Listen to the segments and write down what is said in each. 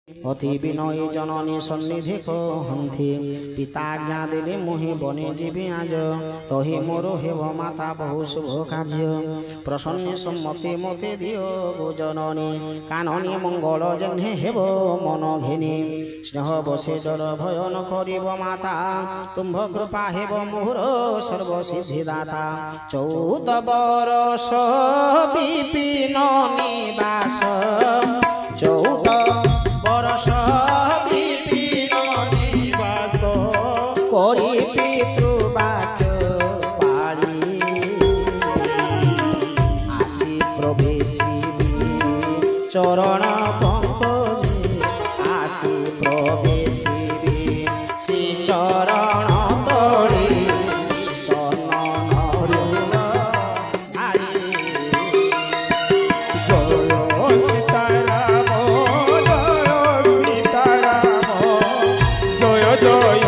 অতি বিনয়ী জননী সন্নিধি কহন্তি পিতা আজ্ঞা দেলে মোহে বনে জীবি আজ তহি মোর হেব মাতা বহু শুভ কার্য প্রসন্ন সম্মতি মতে দিও গো জননী কাননী মঙ্গল জন্হে হেব মন ঘেনি স্নেহ বসে ডর ভয় ন করিব মাতা তুম্ভ কৃপা হেব মোর সর্বসিদ্ধিদাতা 14 বরষ বিপিন নিবাস 14 বরষ বিপিন নিবাস করি পিতৃবাচ পালি আসি প্রবেশিবি চরণ পঙ্কজে আসি প্রবেশিবি শ্রী চরণ তলে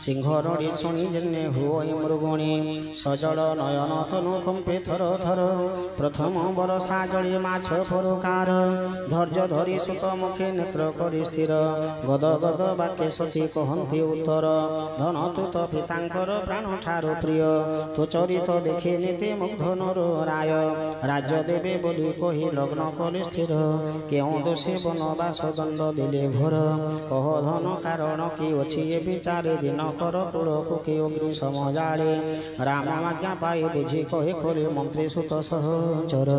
সিংহরণী শনি জন্যে হুয় মৃগুণী সজল নয়ন তনু কম্পে থর থর প্রথম বরষা জলে মাছ পরকার ধৈর্য ধরি সুত মুখে নেত্র করি স্থির গদ গদ বাক্যে সখী কহন্তি উত্তর ধন তুত পিতাঙ্কর প্রাণ ঠারু প্রিয় তু চরিত দেখে নীতি মুগ্ধ নর রায় রাজ্য দেবে বলি কহি লগ্ন কলি স্থির কেউ দোষী বনবাস দণ্ড দিলে ঘোর কহ ধন কারণ কি অছি এ বিচারে দিন কর কুড়কু কি অগ্নি সমজাড়ে রাম আজ্ঞা পাই বুঝি কহে খোলে মন্ত্রী সুত সহচর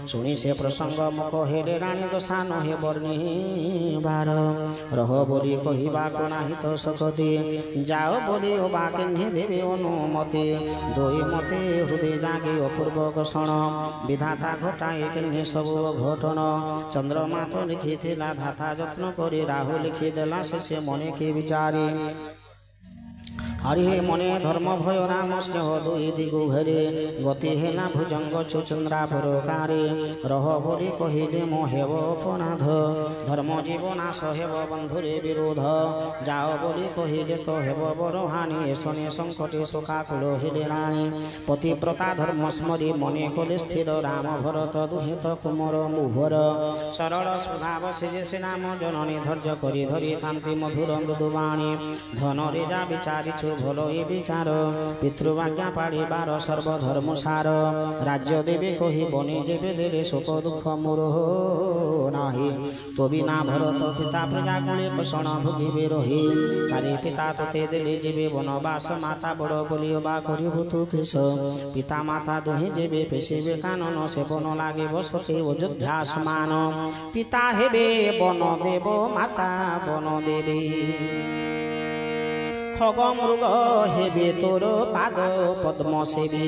শুনি সে প্রসঙ্গ মুখ হেলে রানী দশা নহে বর্ণিবার রহ বলি কহিবাকু নাহি তো শকতি যাও বলি ও বা কেহ্নে দেবে অনুমতি দুই মতে হৃদয় জাগে অপূর্ব ঘোষণ বিধাতা ঘটায় কেহ্নে সবু ঘটন চন্দ্রমা তো লিখিথিলা ধাতা যত্ন করে রাহু লিখি দেলা শেষে মনে কি বিচারি হরি মনে ধর্ম ভয় রাম স্নেহ দুই দিগু ঘরে গতি হেলা ভুজঙ্গ চুচন্দ্রা পরকারে রহ বলি কহিলে মোহেব অপরাধ ধর্ম জীবনাশ হেব বন্ধুরে বিরোধ যাও বলি কহিলে তো হেব বড় হানি শনি সংকটে শোকাকুল হেলে রাণী পতিব্রতা ধর্ম স্মরি মনে কলে স্থির রাম ভরত দুহিত কুমর মুভর সরল স্বভাব সেজে সে নাম জননী ধৈর্য করি ধরি থান্তি মধুর মৃদুবাণী ধনরে যা বিচারিছু ভলো এ বিচার পিতৃবাজ্ঞা পাড়িবার সর্বধর্ম সার রাজ্য দেবে কহি বনে যেবে দেলে শোক দুঃখ মোর নাহি তবি না ভরত পিতা প্রজা গুণে কোষণ ভুগিবে রহি কারে পিতা তোতে দেলে যেবে বনবাস মাতা বড় বলিও বা করিব তু কৃষ পিতা মাতা দুহে যেবে পেশিবে কানন সেবন লাগে বসতে অযোধ্যা সমান পিতা হেবে বন দেব মাতা বন দেবী খগ মৃগ হেবে তোর পাদ পদ্ম সেবী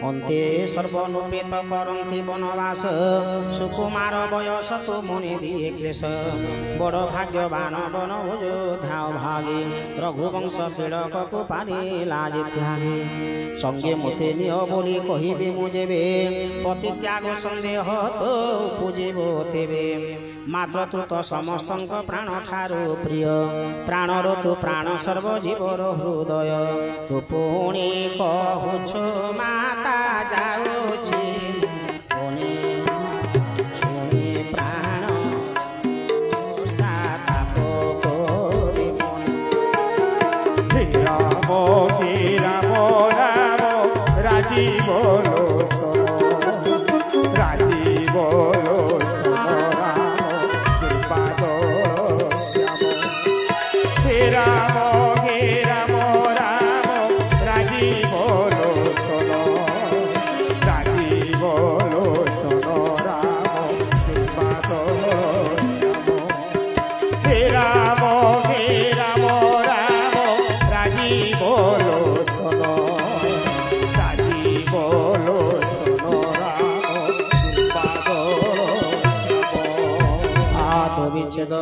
অন্তে সর্বনুপেত করন্তি বনবাস সুকুমার বয়স তো মনে দিয়ে ক্লেশ বড় ভাগ্যবান বন অযোধ্যা ভাগে রঘুবংশ পীড়কু পারিলা জিত্যাগে সঙ্গে মতে নিয় বলি কহিবে মু যেবে পতিত্যাগ সন্দেহ তো পুজিব তেবে মাত্র তু তো সমস্তঙ্ক প্রাণ ঠারু প্রিয় প্রাণর তু প্রাণ সর্বজীবর হৃদয় তু পুଣି কହୁଛୁ ମାତା ଯାଉଛି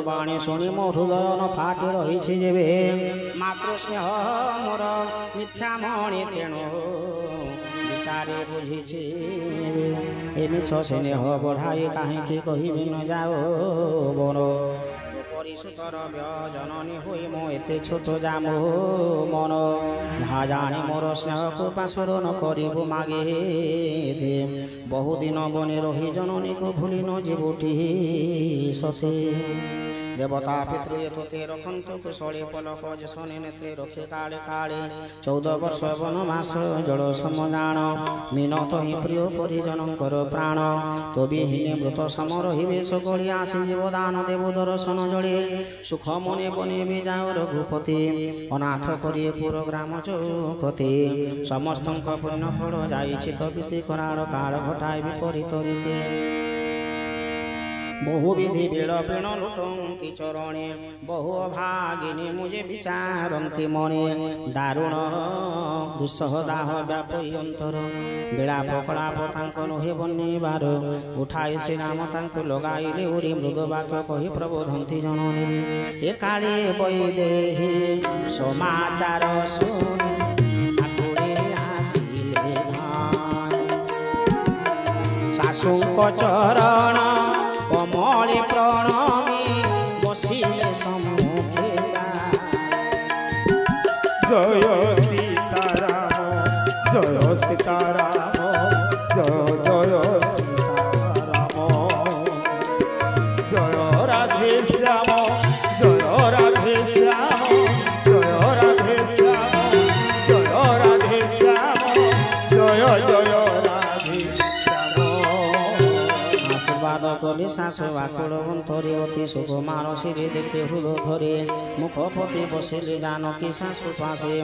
ବାଣୀ ଶୁଣି ମୋ ହୃଦୟ ନ ଫାଟି ରହିଛି ଯେବେ ମାତୃ ସ୍ନେହ ମୋର ମିଥ୍ୟା ମଣି ତେଣୁ ବିଚାରେ ବୁଝିଛି ଏ ମିଛ ସ୍ନେହ ବଢ଼ାଇ କାହିଁକି କହିବି ନ ଯାଅ ବର ପରିସୁତର ଜନନୀ ହୋଇ ମୁଁ ଏତେ ଛୋଟ ଯାମ ମନ ଯାହା ଜାଣି ମୋର ସ୍ନେହକୁ ପାଶର ନ କରିବୁ ମାଗେ ଦେ ବହୁଦିନ ବନେ ରହି ଜନନୀକୁ ଭୁଲି ନ ଯିବୁଟି ସତେ देवता पितृ ते रखन्तु कुशले पलक जसने नेत्रे रखे काले काले 14 वर्ष वनवास जड़ समजान मिनत ही प्रिय परिजनकर प्राण तो विहीने मृत सम रहिबे सकली आसी जीवदान देव दर्शन जड़े सुख मने बने जाओ रघुपति अनाथ करिए पुर ग्राम चौकते समस्त पुण्य फल जाइछि तबिति करार काल घटाई विपरीत रीते बहु विधि बेल प्रेण लुटंती चरणे बहु अभागिनी मुझे विचारती मणे दारुण दुस्सह दाह व्यापी अंतर विलाप कलाप तांको नुहे बनिबार उठाई श्री राम तांको लगाइले उरी मृद वाक्य कही प्रबोधंती जननी ए काली वैदेही समाचार सुनि सासुक चरण कमले प्रणमी बसिले सम्मुखे जय सीताराम जय सीताराम जय जय सीताराम जय राधे श्याम जय राधे श्याम जय राधे श्याम जय राधे श्याम जय जय कली शाशु आकुल बंथरे अति सुकुमार श्री देखे हृद धरे मुखपति बसिले जानकी शाशु पाशे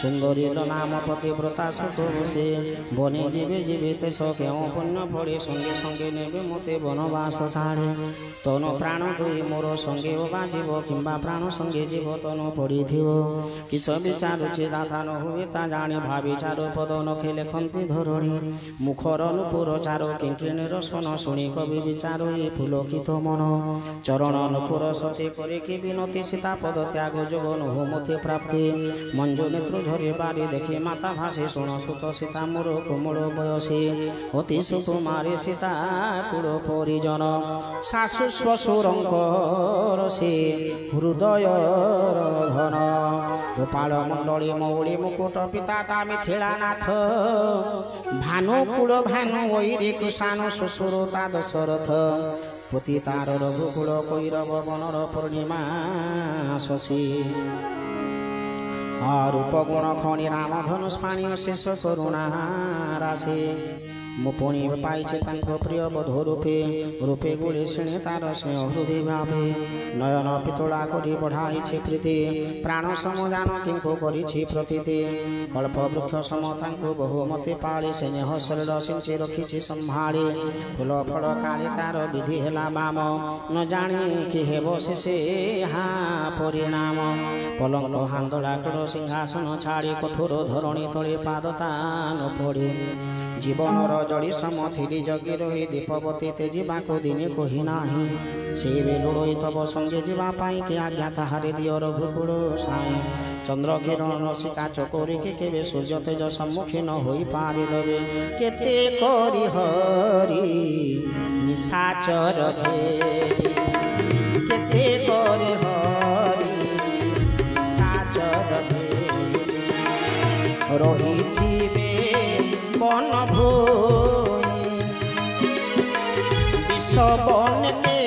सुंदरी नाम पतिव्रता सुख बसे बने जीवे जीवित सके पुण्य फले संगे संगे नेबे मते वनवास काढ़े तन प्राण दुई मोर संगे बाजिब किंबा प्राण संगे जीव तन पड़ी किस विचारुचे दाता न हुए ता जाने भावी चार पद नखे लेखंती धरणी मुखर नुपुर चार किंकिणी रसन शुणी कवि विचार पुलकित मन चरण नुपुर सते करे कि विनती सीता पद त्याग जोगन हो मते प्राप्ति मंजु नेत्र झरे बारी देखे माता भाषे शुण सुत सीता मोर कोमल बयसी अति सुकुमारी सीता कुल परिजन शाशु श्वशुरंकर से हृदय धन गोपाल मंडली मौली मुकुट पिता ता मिथिलानाथ भानुकुल भानु वैरी कुशानु श्वशुर ता दशरथ पति तार रघुकुल कैरव बनर पूर्णिमा शशि रूप गुण खनि राम धनुष पाणी शेष करुणा राशि मुपुणी पाइछे तांको प्रिय बधू रूपे रूपे गुली श्रेणी तार स्नेह हृदय भावे नयन पितोला करी बढ़ाइछे प्रीति प्राण सम जानकीको करिछि प्रतीति कल्प वृक्ष सम तांको बहुमते पाଳି स्नेह शरीर सिंचे रखिछि संभाଳି फूल फल काली तार विधि हेला बाम न जानी कि हेबो शेषे हा परिणाम पलंक हांदोला कड़ सिंहासन छाड़ी कठोर धरणी तले पादतान पड़े जीवनर जड़ी समथिली जगी रही दीपवती तेजिबा को दिने कही नाही से बेलोई तब संगे जीवा पाई के आज्ञा ताहारे दियो रघुकुल साई चंद्र किरण शिका चकोरी के केवे सूर्य तेज सम्मुखी न होई पारिलबे केते करी हरि निशाचर घेरी केते करी हरि निशाचर घेरी रहिथिबे बन भूई विष बन के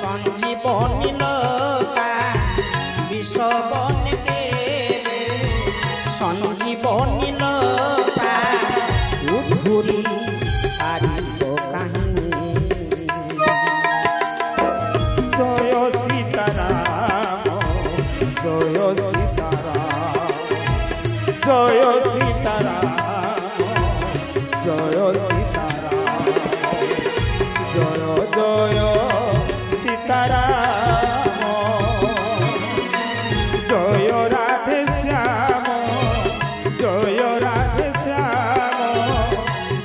संजीवनी लता विष बन के संजीवनी लता उधुरी आरी तो कहानी जय सीताराम जय सीताराम जय सीताराम जय सीताराम जय जय सीताराम जय राधे श्याम जय राधे श्याम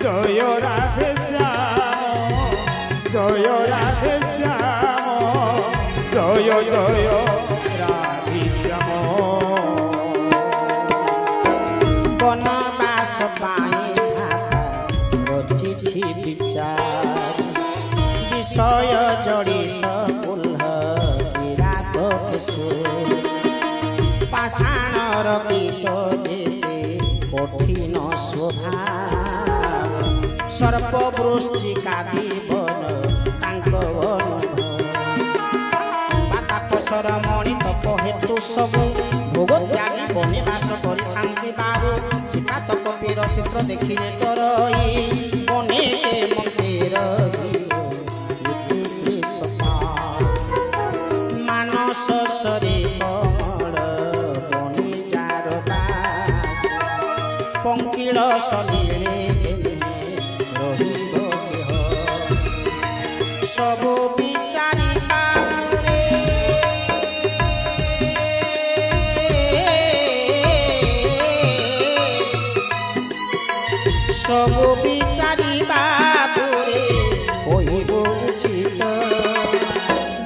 जय राधे श्याम जय राधे श्याम କିଛି ବିଚାର ବିଷୟ ଜଡ଼ିତ ପୁଲ୍ହ ବିରାଗ କିଶୋର ପାଷାଣର ଗୀତ ଯେତେ କଠିନ ସ୍ୱଭାବ ସର୍ପବୃଷ୍ଟିକାଦି ବନ ତାଙ୍କ ବାତାପସର ମଣି ତପ ହେତୁ ସବୁ ଭୋଗ ତ୍ୟାଗୀ ବନିବାସ କରିଥାନ୍ତି ବାହୁ ସୀତାତପ ପୀର ଚିତ୍ର ଦେଖିଲେ ଡରଇ ବନେକେ ମନ୍ଦିର ମାନସ ସରେ କମଳ ବଣିଜାର ଦାସ ପଙ୍କିଳ ସଲିଳେ ରହିବ ସିଂହ ସବୁ ବିଚାରି ବାବୁରେ ସବୁ ବିଚାରି ବାବୁରେ କହିବ ଉଚିତ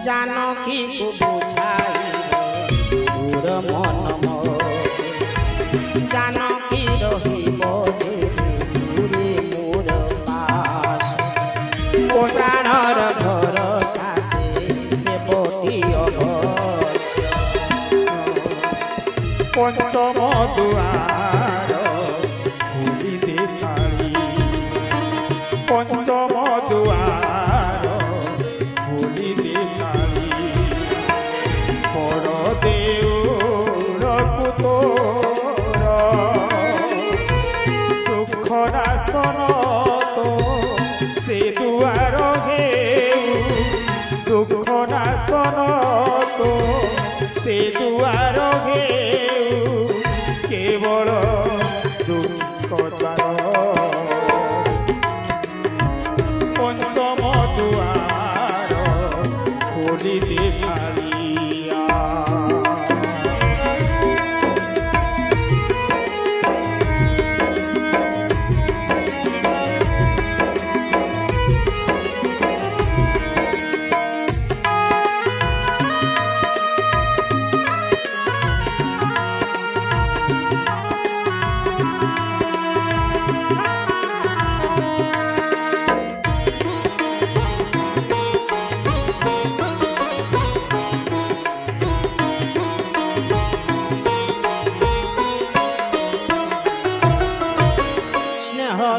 ଜାନକୀକୁ ବୁଝାଇବ ଦୂର ମନ ଜାନକୀ ରହିବ ଦୂରେ ମୋର ପାଶ ପ୍ରାଣର ଭରସା ସେ ଦେବତୀ ଅବଶ୍ୟ পঞ্চম দুয়ার খুলি দেখালি পঞ্চম দুয়ার খুলি দেখালি পর দেউরকু তোর দুঃখ নাশন তো সে দুয়ার হেউ দুঃখ নাশন তো সে দুয়ার হেউ কেবল দুঃখ পঞ্চম দুয়ার খুলি দেখালিয়া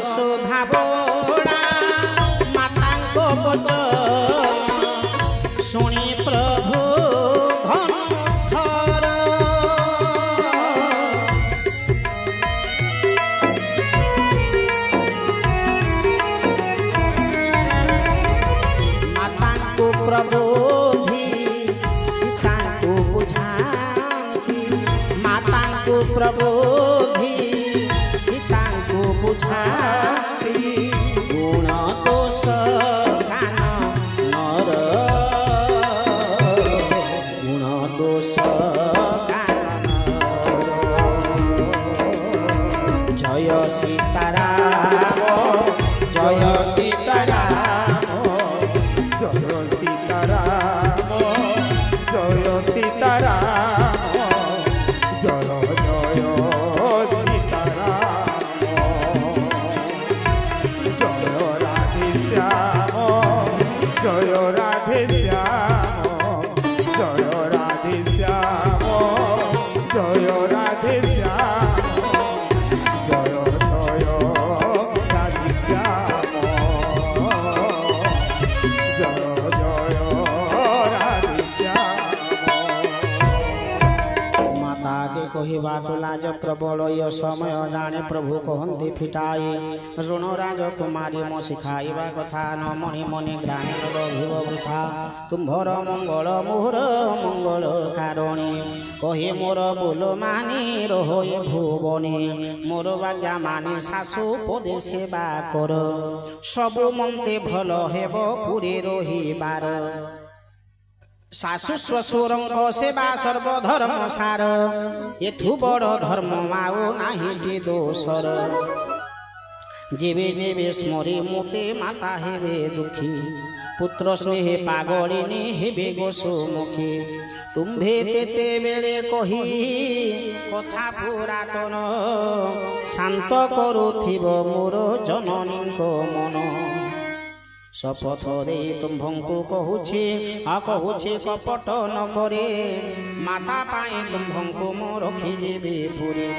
ସୁଧା ବୋଳା ମାତାଙ୍କ ବଚନ ଶୁଣି ପ୍ରଭୁ ଧର ମାତାଙ୍କୁ ପ୍ରବୋଧି ସୀତାଙ୍କୁ ବୁଝାନ୍ତି ମାତାଙ୍କୁ ପ୍ରବୋଧି ସୀତାଙ୍କୁ ବୁଝାନ୍ତି ଗୁଣ ଦୋଷ ଜ୍ଞାନ ନର ଗୁଣ ଦୋଷ ଜ୍ଞାନ ଜୟ ସୀତାରାମ ଜୟ ସୀତାରାମ জয় সীতারাম জয় সীতারাম জয় জয় সীতারাম জয় রাধে শ্যাম জয় রাধে শ্যাম জয় রাধে শ্যাম জয় রাধে শ্যাম জয় জয় রাধে শ্যাম জয় জয় রাধে শ্যাম ମାତାକେ କହିବାକୁ ଲାଜ ପ୍ରବଳ ଏ ସମୟ ଜାଣେ ପ୍ରଭୁ କହନ୍ତି ଫିଟାଇ ଋଣ ରାଜକୁମାରୀ ମୋ ଶିଖାଇବା କଥା ନ ମଣି ମଣି ଗ୍ରାମୀଣ ରହିବ ବୃଥା ତୁମ୍ଭର ମଙ୍ଗଳ ମୋହର ମଙ୍ଗଳ କାରଣୀ କହି ମୋର ବୋଲ ମାନି ରହେ ଭୁବନେ ମୋର ବାଜ୍ଞା ମାନି ଶାଶୁ ପଦେ ସେବା କର ସବୁ ମନ୍ତେ ଭଲ ହେବ ପୁରୀ ରହିବାର ଶାଶୁ ଶ୍ୱଶୁରଙ୍କ ସେବା ସର୍ବଧର୍ମ ସାର ଏଥୁ ବଡ଼ ଧର୍ମ ଆଉ ନାହିଁ ଦୋଷର যেবে যেবে স্মরে মোতে মাতা হেবে দুঃখী পুত্র স্নেহে পাগলিনী হেবে গোসমুখী তুম্ভে তেতে বেড়ে কহি কথা পুরাতন শান্ত କରୁଥିବ ମୋର ଜନନୀଙ୍କ ମନ ଶପଥ ଦେଇ ତୁମ୍ଭଙ୍କୁ କହୁଛି କପଟ ନ କରେ ମାତା ପାଇଁ ତୁମ୍ଭଙ୍କୁ ମୁଁ ରଖିଯିବି ପୁରୀ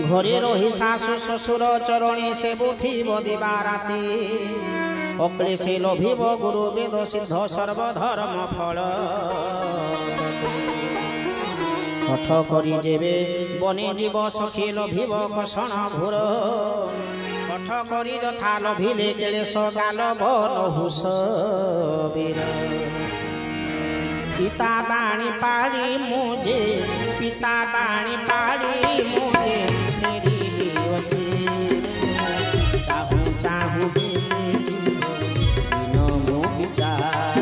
ঘরে রহি শাশু শ্বশুর চরণে সেবুথিব দিবা রাতি অক্লেশে লভিব গুরু বেদ সিদ্ধ সর্বধর্ম ফল হঠ করি যেবে বনে জীব সখী লভিব কষণ ঘোর হঠ করি যথা লভিলে কেলেশ গালব লহুস বীর পিতা বাণী পাড়ি মুজে পিতা বাণী পাড়ি মুজে ফেরিবি অচি চাহু চাহু দিন মু বিচার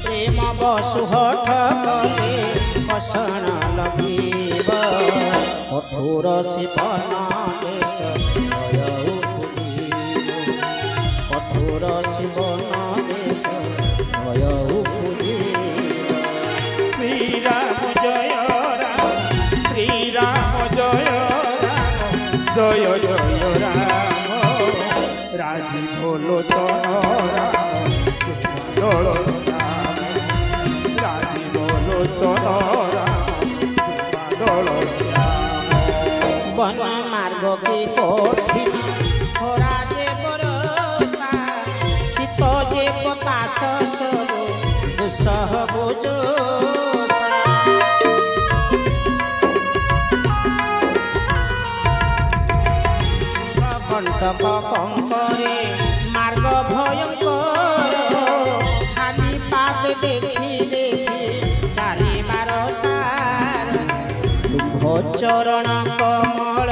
প্রেম বসু হঠ কলে কষণ লভিব কঠোর শিবন দেশ কঠোর শিবন দেশ ভয় শ্রীরাম জয় রাম শ্রীরাম জয় রাম জয় জয় রাম রাজীব লোচন রাম দোল শ্যাম রাজীব লোচন রাম দোল শ্যাম বন মার্গ কি কঠিন খরা যে বরসা শীত যে পতাস সরু দুঃসহ বুঝোসা কণ্টক কঙ্করে মার্গ ভয়ঙ্কর খালি পাদ দেখি দেখি চালিবার সার তুম্ভ চরণ কমল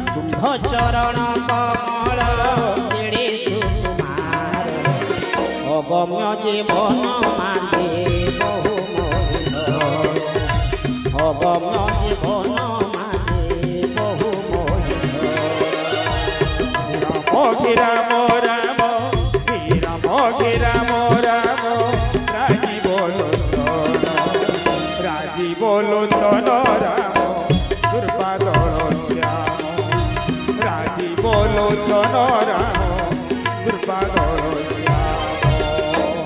তুম্ভ চরণ কমল কেড়ে সুকুমার অগম্য জীবন মাঝে বহু মোহিত অগম্য জীবন মাঝে বহু মোহিত রাম রাম রাম রাম রাম রাজীব লোচন রাজীব লোচন রাম দুর্বাদল শ্যাম রাজীব লোচন রাম দুর্বাদল শ্যাম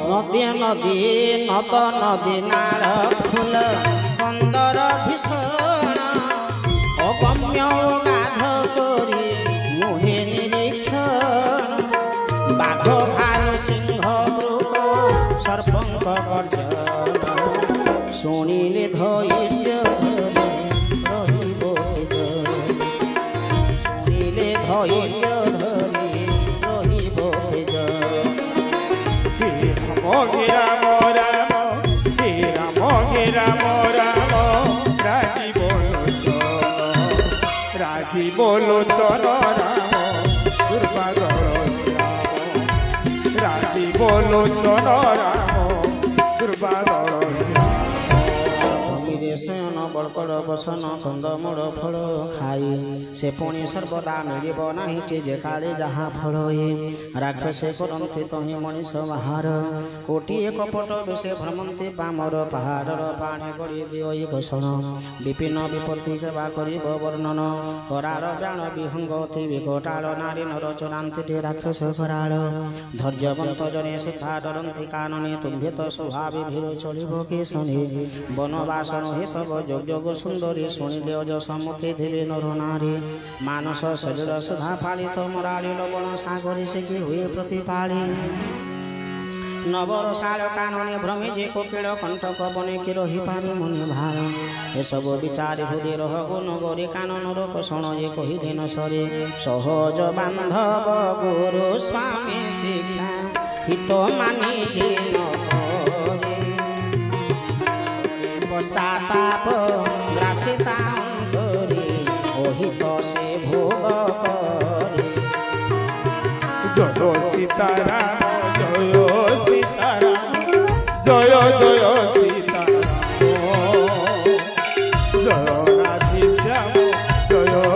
নদী নদী নদ নদী নাଳ ফুল কন্দর ভীষণ অগম্য গাধ କରି মুহে নিরীক্ষণ বাঘ ভালু সিংহ মৃগ সর্পঙ্ক গর্জন শুনিলে ধৈর্য ধরি রহিব শুনিলে ধৈর্য ধরি রহিব রাম রাম রাম রাম রাজীব লোচন রাজীব লোচন রাম দুর্বাদল শ্যাম রাজীব লোচন রাম দুর্বাদল ଶୟନ ବଳକଳ ବସନ କନ୍ଦମୂଳ ଫଳ ଖାଇ ସେ ପୁଣି ସର୍ବଦା ମିଳିବ ନାହିଁ କି ଯେ କାଳେ ଯାହା ଫଳ ଏ ରାକ୍ଷସେ କରନ୍ତି ତହିଁ ମଣିଷ ବାହାର କୋଟିଏ କପଟ ବେଶେ ଭ୍ରମନ୍ତି ପାମର ପାହାଡ଼ର ପାଣି ଗଡ଼ି ଦିଅ ଘୋଷଣ ବିପିନ ବିପତ୍ତି କେବା କରିବ ବର୍ଣ୍ଣନ କରାର ବ୍ରାଣ ବିହଙ୍ଗ ଅତି ବିକଟାଳ ନାରୀ ନର ଚରାନ୍ତି ରାକ୍ଷସ କରାଳ ଧୈର୍ଯ୍ୟବନ୍ତ ଜନେ ସୁତା ଡରନ୍ତି କାନନେ ତୁମ୍ଭେ ତ ସ୍ୱଭାବେ ଭିର ଚଳିବ କି ଶନି ବନବାସନ তব যোগ সুন্দরী শুনিলে অজ সম্মুখে ধীরে নর নারী মানস শরীর সুধা পালিত মরালি লবণ সাগরে সে কি হুয়ে প্রতিপালি নবরসার কাননে ভ্রমে যে কোকিল কণ্ঠক বনে কি রহিপারে মনে ভার এসব বিচারে হৃদয় রহ গুণ গরে কাননর কোষণ যে কহিলে ন সরে সহজ বান্ধব গুরু স্বামী শিক্ষা হিত মানি যে পশ্চাতাপ গ্রাসে সান্তরে অহিত সে ভোগ করে জয় সীতারাম জয় সীতারাম জয় জয় সীতারাম জয় রাধে শ্যাম জয়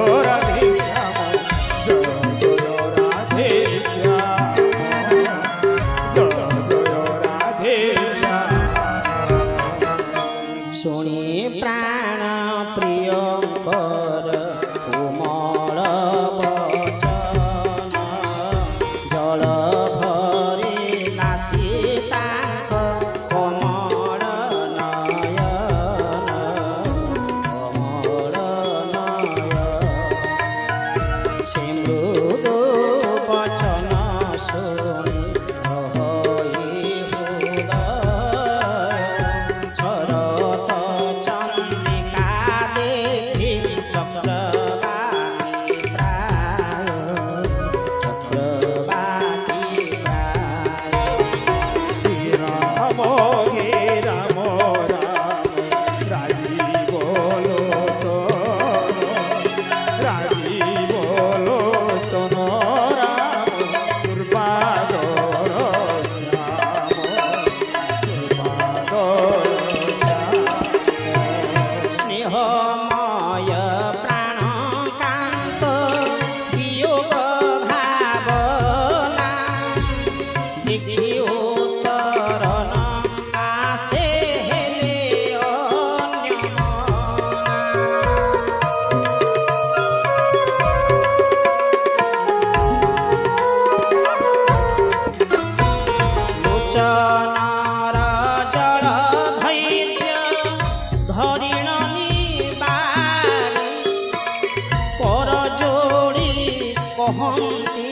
କହନ୍ତି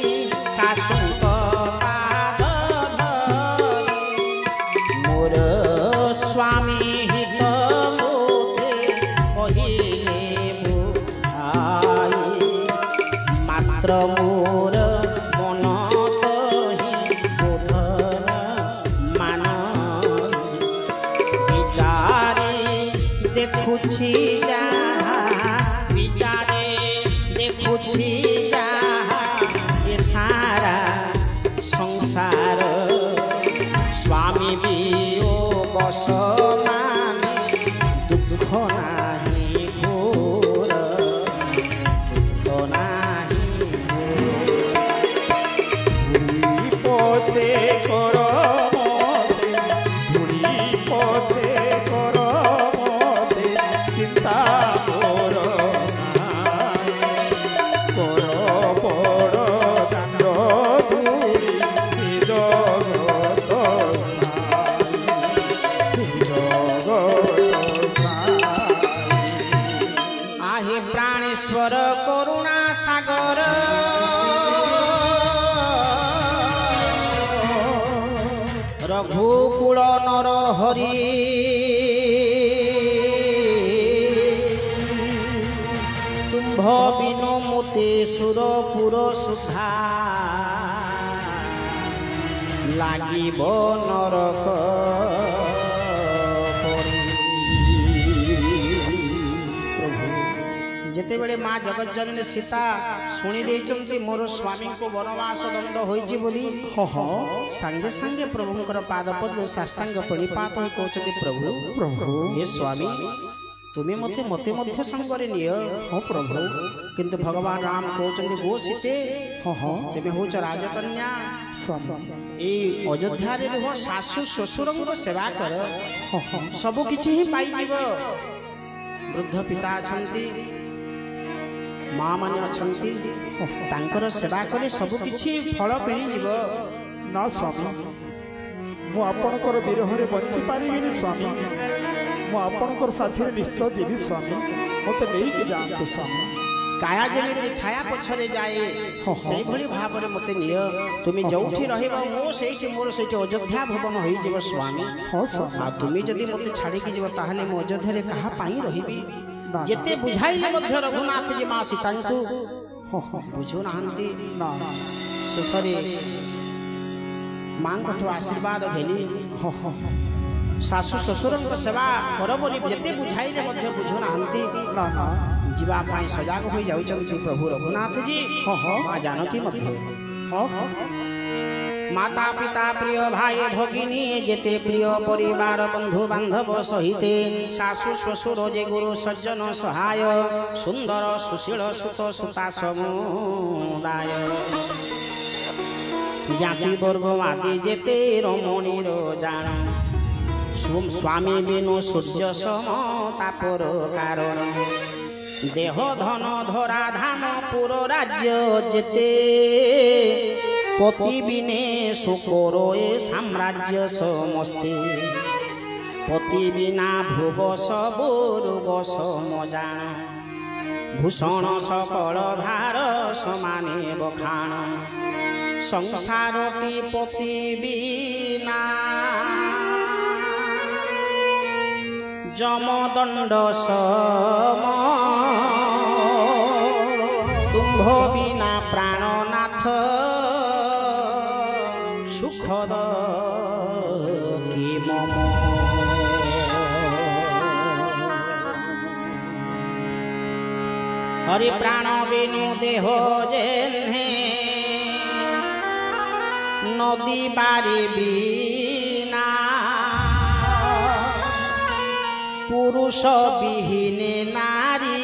ଶାଶୁଙ୍କ ପାଦ ଧରି ମୋର ସ୍ୱାମୀ ହିତ ମୋତେ କହିଲେ ବୁଝାଇ ମାତ୍ର ମୋର ମନ ତହି ବୋଧ ମାନ ବିଚାରେ ଦେଖୁଛି ଯାହା ବିଚାରେ ଦେଖୁଛି ଯାହା ଏ ସାରା ସଂସାର ସ୍ୱାମୀ ବିୟୋଗ ସମାନେ ଦୁଃଖ ନାହିଁ ଘୋର ଦୁଃଖ ନାହିଁ পথে কর মতে ধুলি পথে কর মতে চিন্তা কর কর বড় দাণ্ড ধুলি জগত आहे प्राणेश्वर करुणा सागर रघुकुल नर हरि तुम्भ बिनु मोते सुरपुर सुधा লাগিব नरक ଯେତେବେଳେ ମା ଜଗଜ୍ଜନନୀ ସୀତା ଶୁଣି ଦେଇଛନ୍ତି ମୋର ସ୍ୱାମୀଙ୍କୁ ବନବାସ ଦଣ୍ଡ ହୋଇଛି ବୋଲି ସାଙ୍ଗେ ସାଙ୍ଗେ ପ୍ରଭୁଙ୍କର ପାଦପଦ୍ମ ସାଷ୍ଟାଙ୍ଗ ପ୍रणिपात ହୋଇ କହୁଛନ୍ତି ପ୍ରଭୁ প্রভু ହେ ସ୍ୱାମୀ ତୁମେ ମୋତେ ମଧ୍ୟ ସାଙ୍ଗରେ ନିଅ ହଁ ପ୍ରଭୁ କିନ୍ତୁ ଭଗବାନ ରାମ କହୁଛନ୍ତି ଗୋ ସୀତେ ତୁମେ ହେଉଛ ରାଜକନ୍ୟା ସ୍ୱାମୀ ଏଇ ଅଯୋଧ୍ୟାରେ ରୁହ ଶାଶୁ ଶ୍ୱଶୁରଙ୍କ ସେବା କର ସବୁ କିଛି ହିଁ ପାଇଯିବ ବୃଦ୍ଧ ପିତା ଅଛନ୍ତି ମା ମାନେ ଅଛନ୍ତି ତାଙ୍କର ସେବା କଲେ ସବୁ କିଛି ଫଳ ମିଳିଯିବ ନା ସ୍ୱାମୀ ମୁଁ ଆପଣଙ୍କର ବିରହରେ ବଞ୍ଚି ପାରିବିନି ସ୍ୱାମୀ ମୁଁ ଆପଣଙ୍କର ସାଥିରେ ନିଶ୍ଚୟ ଯିବି ସ୍ୱାମୀ ମୋତେ ନେଇକି ଯାଆନ୍ତୁ ସ୍ୱାମୀ କାୟା ଯେମିତି ଛାୟା ପଛରେ ଯାଏ ସେଇଭଳି ଭାବରେ ମୋତେ ନିଅ ତୁମେ ଯୋଉଠି ରହିବ ମୁଁ ସେଇଠି ମୋର ସେଇଠି ଅଯୋଧ୍ୟା ଭବନ ହୋଇଯିବ ସ୍ୱାମୀ ହଁ ସ୍ୱାମୀ ଆଉ ତୁମେ ଯଦି ମୋତେ ଛାଡ଼ିକି ଯିବ ତାହେଲେ ମୁଁ ଅଯୋଧ୍ୟାରେ କାହା ପାଇଁ ରହିବି ଯେତେ ବୁଝାଇଲେ ମଧ୍ୟ ରଘୁନାଥଜୀ ମା ସୀତାଙ୍କୁ ବୁଝୁନାହାନ୍ତି ନା ଶେଷରେ ମାଙ୍କଠୁ ଆଶୀର୍ବାଦ ଘେନି ଶାଶୁ ଶ୍ୱଶୁରଙ୍କ ସେବା କର ବୋଲି ଯେତେ ବୁଝାଇଲେ ମଧ୍ୟ ବୁଝୁନାହାନ୍ତି ନା ନା ଯିବା ପାଇଁ ସଜାଗ ହୋଇ ଯାଉଛନ୍ତି ପ୍ରଭୁ ରଘୁନାଥଜୀ ମା ଜାନକୀ ମଧ୍ୟ माता पिता प्रिय भाई भगिनी जेते प्रिय परिवार बंधु बांधव सहित सासु ससुर जे गुरु सज्जन सहाय सुंदर सुशील सुत सुता समुदाय ज्ञाति वर्ग आदि जेते रमणीर जान स्वामी बिनु सूर्य सम तापर कारण देह धन धरा धाम पुर राज्य जेते पति बिने सुकर ए साम्राज्य समस्ते पति बिना भोग सब रोग समजान भूषण सकल भार समाने बखाण संसारती पति बिना जमदंड सम तुम्भ बिना प्राणनाथ सुखद कि मम हरि प्राण बिनु देह जेन्हे नदी बारी बिना पुरुष विहीने नारी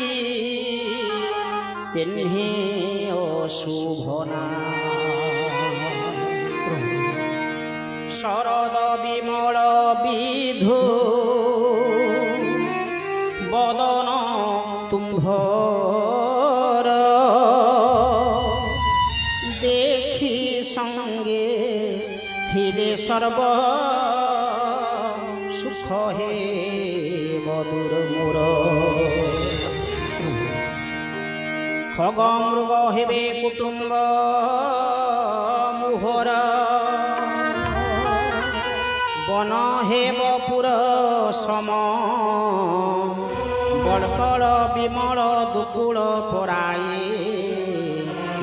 तेन्हे अशुभना शरद विमल विधु बदन तुम्भर देखी संगे थिले सर्व सुख हे बदुर मोर ଖଗ ମୃଗ ହେବେ କୁଟୁମ୍ବ ମୁହର ବନ ହେବ ପୁର ସମ ବଡ଼କଳ ବିମଳ ଦୁକୁଳ ପରାଇ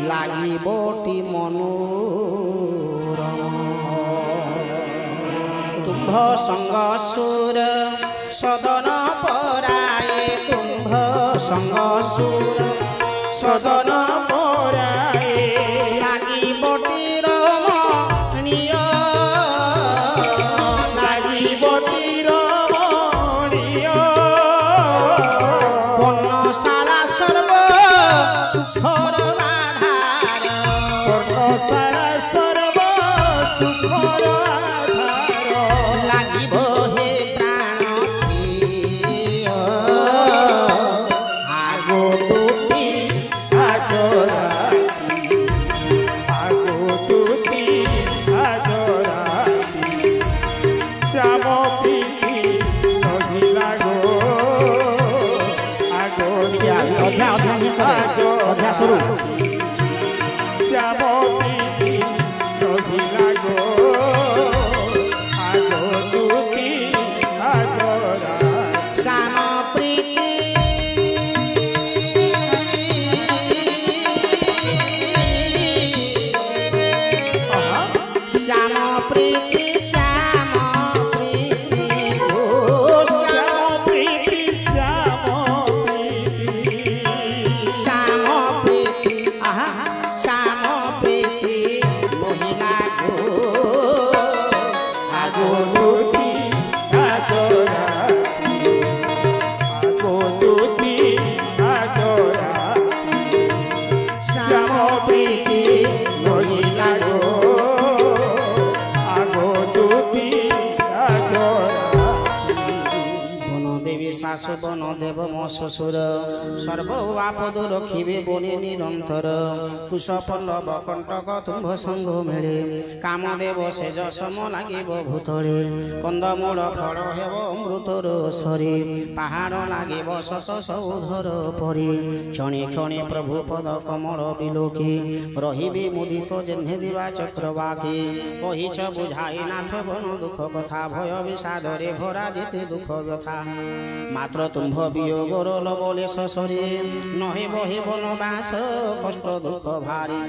ଲାଗିବଟି ମନୋରମ ତୁମ୍ଭ ସଙ୍ଗ ସୁର ସଦନ ପରାଏ ତୁମ୍ଭ ସଙ୍ଗ ସୁର ସଦନ ପରାଏ ଲାଗିବଟି ରମଣୀୟ ଲାଗିବଟି ରମଣୀୟ ପର୍ଣ୍ଣଶାଳା ସର୍ବ ସୁଖର ଆଧାର ପର୍ଣ୍ଣଶାଳା ସର୍ବ ସୁଖର ଆଧାର ଲାଗିବ হে ପ୍ରାଣ ପ୍ରିୟ আগো তুতি আজরাতি আগো তুতি আজরাতি শ্যাম প্রীতি নহিলা গো আগো অধ্যা শুরু শ্যাম প্রীতি নহিলা গো আগো তুতি আজরাতি শ্যাম প্রীতি শ্যাম প্রীতি শ্যাম প্রীতি ও শ্যাম প্রীতি শ্যাম প্রীতি শ্যাম প্রীতি আহা শ্যাম প্রীতি মহিলা গো আগো তুতি আজরাতি আগো তুতি আজরাতি শ্যাম প্রীতি মহিলা গো আগো তুতি বনদেবী শাশু বনদেব মো শ্বশুর সর্ব আপদ রখিবে বনে নিরন্তর কুশ পল্লব কণ্টক তুম্ভ সঙ্গ মেলে কামদেব সেজ সম লাগিব ভূতলে কন্দমূল ফল হেব অমৃতর সরে পাহাড় লাগিব শত সৌধর পরে ক্ষণে ক্ষণে প্রভু পদ কমল বিলোকে রহিবে মুদিত জেহ্নে দিবা চক্রবাকে কহিছ বুঝাই নাথ বন দুঃখ কথা ভয় বিষাদরে ভরা যেতে দুঃখ ব্যথা মাত্র তুম্ভ বিয়োগর লবলে শশরে নহে বহে বনবাস কষ্ট দুঃখ ভারী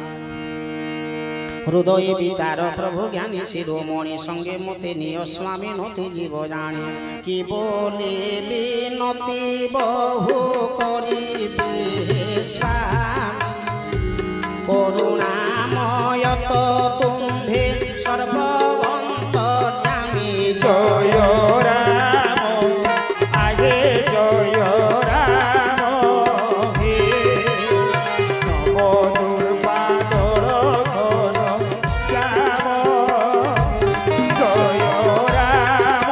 হৃদয় বিচার প্রভু জ্ঞানী শিরোমণি সঙ্গে মতে নিয় স্বামী নতি জীব জানে কি বলে বিনতি বহু করিবে স্বামী করুণাময় তো তুম্ভে সর্বন্তর্যামী জয় রাম আগে জয় রাম হে নব দুর্বাদর ঘন শ্যাম জয় রাম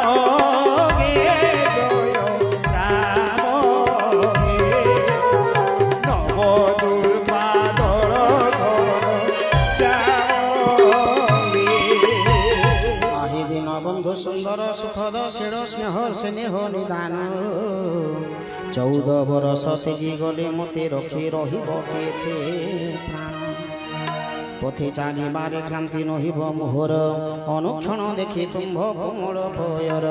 হে জয় রাম হে নব দুর্বাদর আহি দিন বন্ধু সুন্দর সুখদ শেড় স্নেহ স্নেহ নিদান 14 বরষ তেজি গলে মতে রক্ষে রহিব কেতে প্রাণ পথে চালিবারে ক্রান্তি নহিব মোহর অনুক্ষণ দেখি তুম্ভ কোমল পয়র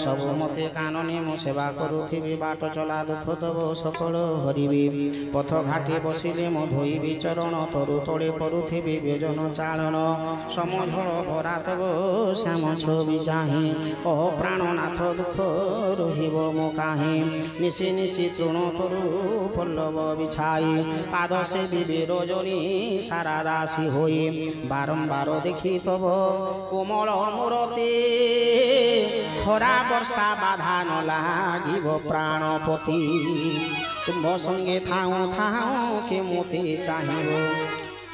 সব মতে কাননে মো সেবা করুথিবি বাট চলা দুঃখ তব সকল হরিবি পথ ঘাটে বসিলে মো ধোইবি চরণ তরু তলে করুথিবি বেজন চালন সমঝড় ভরা তব শ্যাম ছবি চাহি ও প্রাণনাথ দুঃখ রহিব মো কাহি নিশি নিশি তৃণ তরু পল্লব বিছাই পাদ সেবিবে রজনী সারা রাশি হই বারম্বার দেখি তব কোমল মূরতে খরা বর্ষা বাধা ন লাগিব প্রাণপতি তুম্ভ সঙ্গে থাও থাও কে মতে চাহিব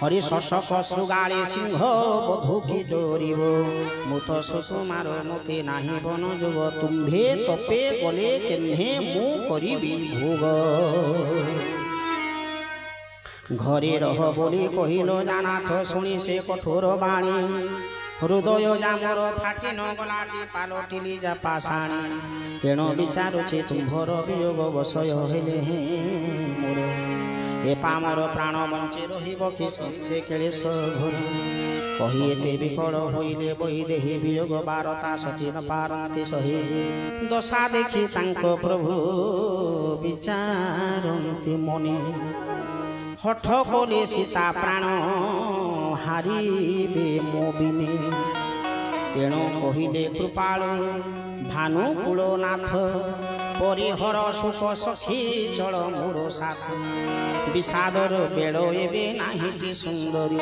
হরি শশক শৃগালে সিংহ বধূ কি ডরিব মুত সুকুমার মতে নাহি বন যুগ তুম্ভে তপে গলে কেহ্নে মু করিবি ভোগ ঘরে রহ বলি কহিল জানাথ শুনি সে কঠোর বাণী হৃদয় জামর ফাটি ন গলাটি পালটিলি যা পাশাণী তেণ বিচারুছে তুম্ভর বিয়োগ বসয় হইলে হে মোর ଏ ପାମର ପ୍ରାଣ ବଞ୍ଚି ରହିବ କି ସେ କେଳିଶ ଘୋର କହି ଏତେ ବିକଳ ହୋଇଲେ ବୈଦେହୀ ବିୟୋଗ ବାରତା ସତୀ ନ ପାରନ୍ତି ସହି ଦଶା ଦେଖି ତାଙ୍କ ପ୍ରଭୁ ବିଚାରନ୍ତି ମନେ ହଠ କଲେ ସୀତା ପ୍ରାଣ ହାରିବେ ମୋ ବିନେ ତେଣୁ କହିଲେ କୃପାଳୁ ଭାନୁକୁଳନାଥ ପରିହର ସୁଖ ସଖୀ ଚଳ ମୋର ସାଥ বিষাদর বেড় এবে নাহিটি সুন্দরী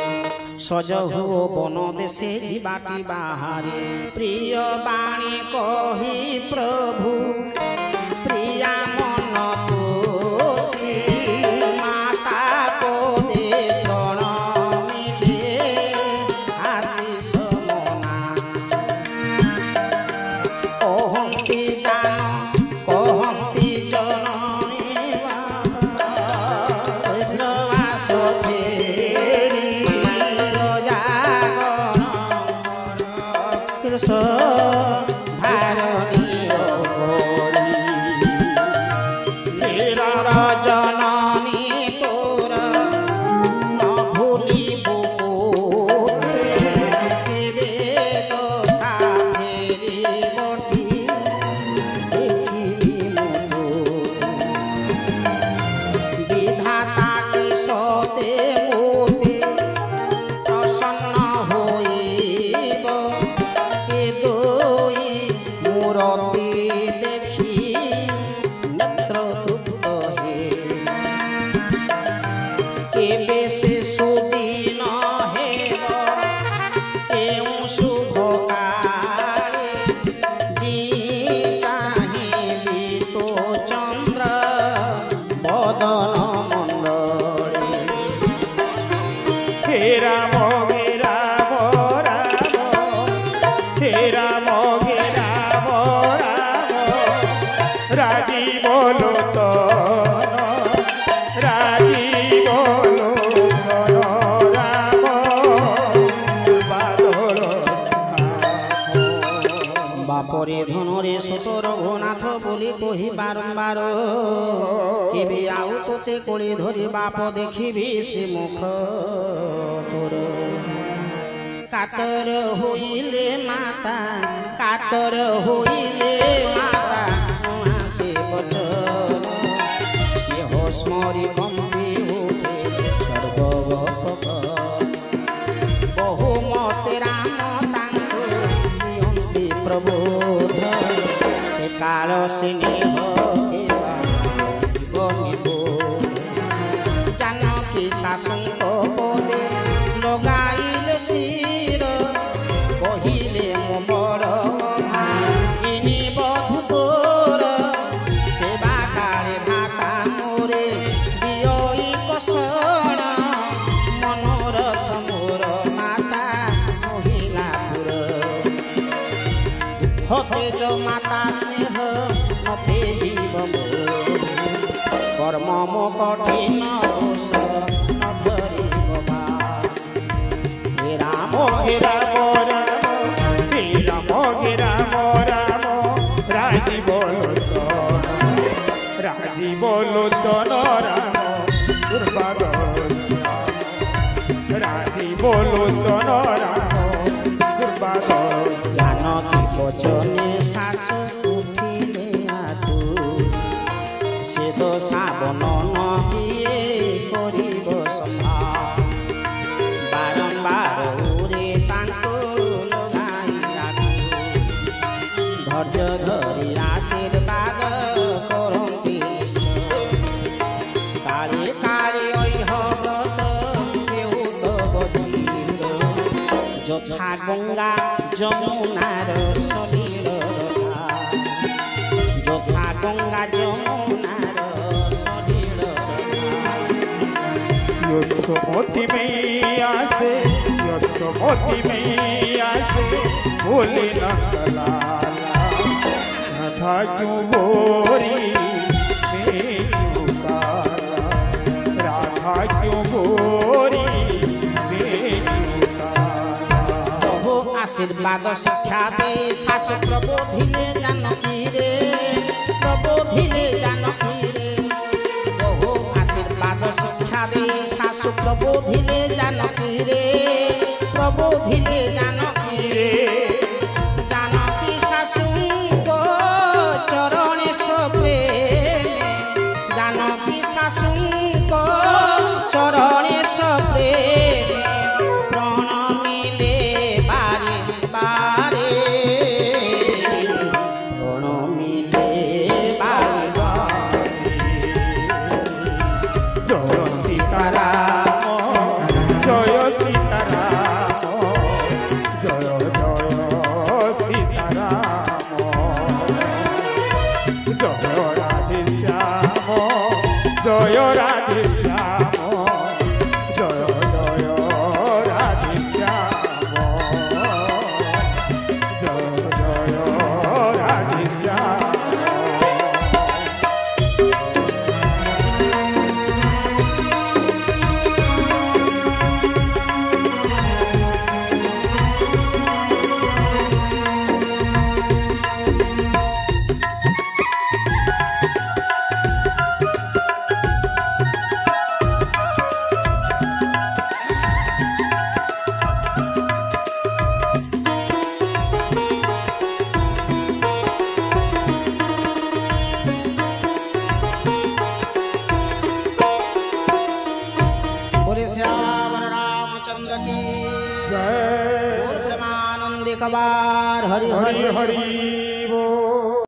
সজ হুও বন দেশে যাবাটি বাহারে প্রিয় বাণী কহি প্রভু প্রিয়া মন তোষে মাতা পদে প্রণমিলে আশিস মনাসে কহন্তি জান কহন্তি জননী জননী তোর ন ভুলিবু কেবে দশা ফেরিবটি দেখিবি বিধাতা কি সতে মোতে প্রসন্ন হইব এ দই মূরতি দেখি নেত্র দুঃখ হে কেবে সে সুদিন হেব কেউ শুভ কালে জি চাহিবি তো চন্দ্র বদন মণ্ডলে হে রাম রাম হে রাম রাম রাজি বলো তো রাজি বলো রাম বাদল বাপরে ধনরে সুত রঘুনাথ বলি কহি বারম্বার কেবে আউ তোতে কোলে ধরি বাপ দেখিবি শ্রীমুখ তোর কাতর হইলে মাতা কাতর হইলে মাতা আসে বচন স্নেহ স্মরি কম্পি উঠে সর্বগত বহুমতে রাম তাঙ্কু দিয়ন্তি প্রবোধ সে কাল স্নেহ জানকী শাসনক পদে লগাইলে শির কহিলে মো বড় ভাগিনী বধূ তোর সেবা কারে ভাতা মোরে দিয়ই কষণ মনোরথ মোর মাতা মহিলা পুর সতেজ মাতা স্নেহ নতে জীব কর্ম মো কঠিন দোষ ন ধরিব বা হে রাম হে রাম হে রাম হে রাম রাজি বলো চন রাম দুর্বাদল রাজি বলো চন রাম দুর্বাদল জানকী বচনে শাস উঠিলে আঠু সে দশা বনন কিয়ে করিব সফা বারম্বার উরে তাঙ্কু লগাই আঠু ধৈর্য ধরি আশীর্বাদ করন্তি কারে কারে ঐহব্রত কেউত বচির যথা গঙ্গা যমুনার সলিল যথা গঙ্গা যমুনার সলিল यशोमती मैया से यशोमती मैया से बोले न कलाला राधा क्यों गोरी मैं क्यों काला राधा क्यों गोरी मैं क्यों काला প্রভু আশীর্বাদ শিক্ষা দে শাস প্রবোধিলে জানকী রে প্রবোধিলে জানকী রে প্রভু আশীর্বাদ শিক্ষা প্রবোধিলে জানকী রে, প্রবোধিলে জানকী রে, জানকী শাশুঙ্ক চরণে প্রেম, জানকী শাশুঙ্ক চরণে প্রেম, প্রণমিলে বারে বারে, প্রণমিলে বারে বারে। জয় সীতারাম জয় সীতারাম জয় জয় সীতারাম জয় রাধে শ্যাম জয় রাধে শ্যাম জয় জয় রাধে শ্যাম জয় জয় রাধে শ্যাম। बोले श्यावर रामचंद्र की जय पूर्णमानंद कबार हरि हरि हरि हरि